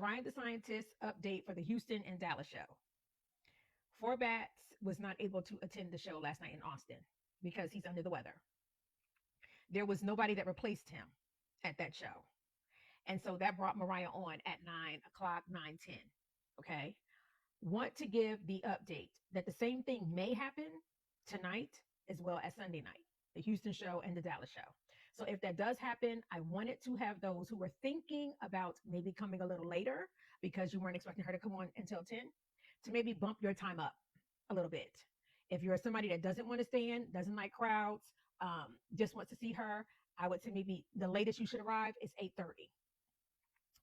Mariah the Scientist update for the Houston and Dallas show. Forbats was not able to attend the show last night in Austin because he's under the weather. There was nobody that replaced him at that show. And so that brought Mariah on at 9 o'clock, 9:10. Okay. Want to give the update that the same thing may happen tonight as well as Sunday night, the Houston show and the Dallas show. So if that does happen, I wanted to have those who were thinking about maybe coming a little later because you weren't expecting her to come on until 10 to maybe bump your time up a little bit. If you're somebody that doesn't want to stand, doesn't like crowds, just wants to see her, I would say maybe the latest you should arrive is 8:30.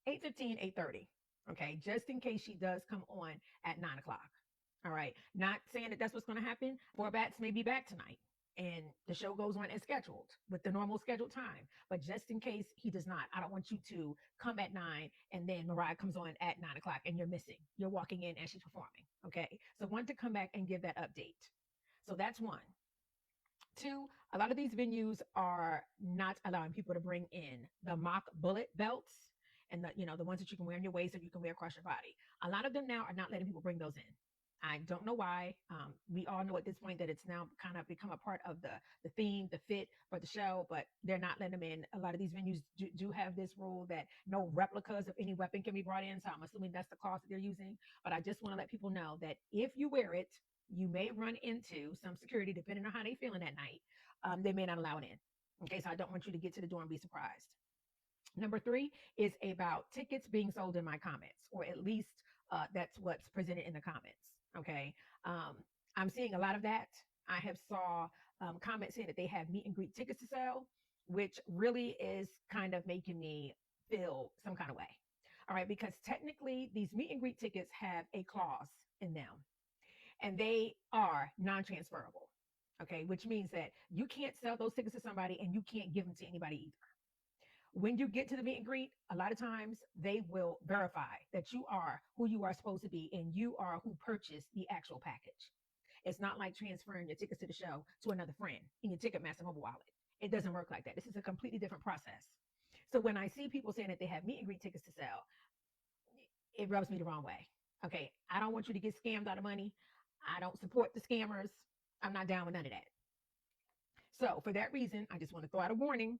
8:15, 8:30. Okay, just in case she does come on at 9 o'clock. All right, not saying that that's what's going to happen. Forbats may be back tonight and the show goes on as scheduled with the normal scheduled time. But just in case he does not, I don't want you to come at 9 and then Mariah comes on at 9 o'clock and you're missing. You're walking in as she's performing. Okay, so I want to come back and give that update. So that's one. Two, a lot of these venues are not allowing people to bring in the mock bullet belts and the ones that you can wear on your waist or you can wear across your body. A lot of them now are not letting people bring those in. I don't know why. We all know at this point that it's now kind of become a part of the theme, the fit for the show, but they're not letting them in. A lot of these venues do have this rule that no replicas of any weapon can be brought in. So I'm assuming that's the clause that they're using. But I just want to let people know that if you wear it, you may run into some security, depending on how they're feeling that night. They may not allow it in. Okay, so I don't want you to get to the door and be surprised. Number three is about tickets being sold in my comments, or at least that's what's presented in the comments. Okay, I'm seeing a lot of that. I have saw comments saying that they have meet and greet tickets to sell, which really is kind of making me feel some kind of way. All right, because technically these meet and greet tickets have a clause in them and they are non-transferable. Okay, which means that you can't sell those tickets to somebody and you can't give them to anybody either. When you get to the meet and greet, a lot of times they will verify that you are who you are supposed to be and you are who purchased the actual package. It's not like transferring your tickets to the show to another friend in your Ticketmaster mobile wallet. It doesn't work like that. This is a completely different process. So when I see people saying that they have meet and greet tickets to sell, it rubs me the wrong way. Okay, I don't want you to get scammed out of money. I don't support the scammers. I'm not down with none of that. So for that reason, I just want to throw out a warning.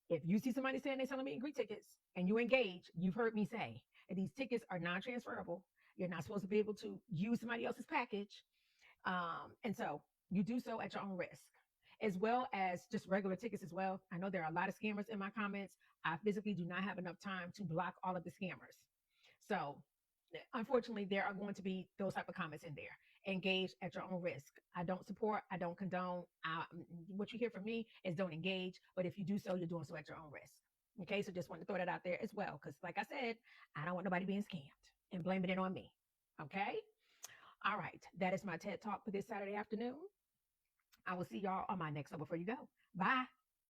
If you see somebody saying they're selling meet and greet tickets and you engage, you've heard me say that these tickets are non-transferable. You're not supposed to be able to use somebody else's package. And so you do so at your own risk, as well as just regular tickets as well. I know there are a lot of scammers in my comments. I physically do not have enough time to block all of the scammers. So unfortunately, there are going to be those type of comments in there. Engage at your own risk. I don't support, I don't condone. What you hear from me is don't engage, but if you do so, you're doing so at your own risk. Okay, so just want to throw that out there as well, because like I said, I don't want nobody being scammed and blaming it on me. Okay, all right, that is my TED Talk for this Saturday afternoon. I will see y'all on my next one before you go. Bye.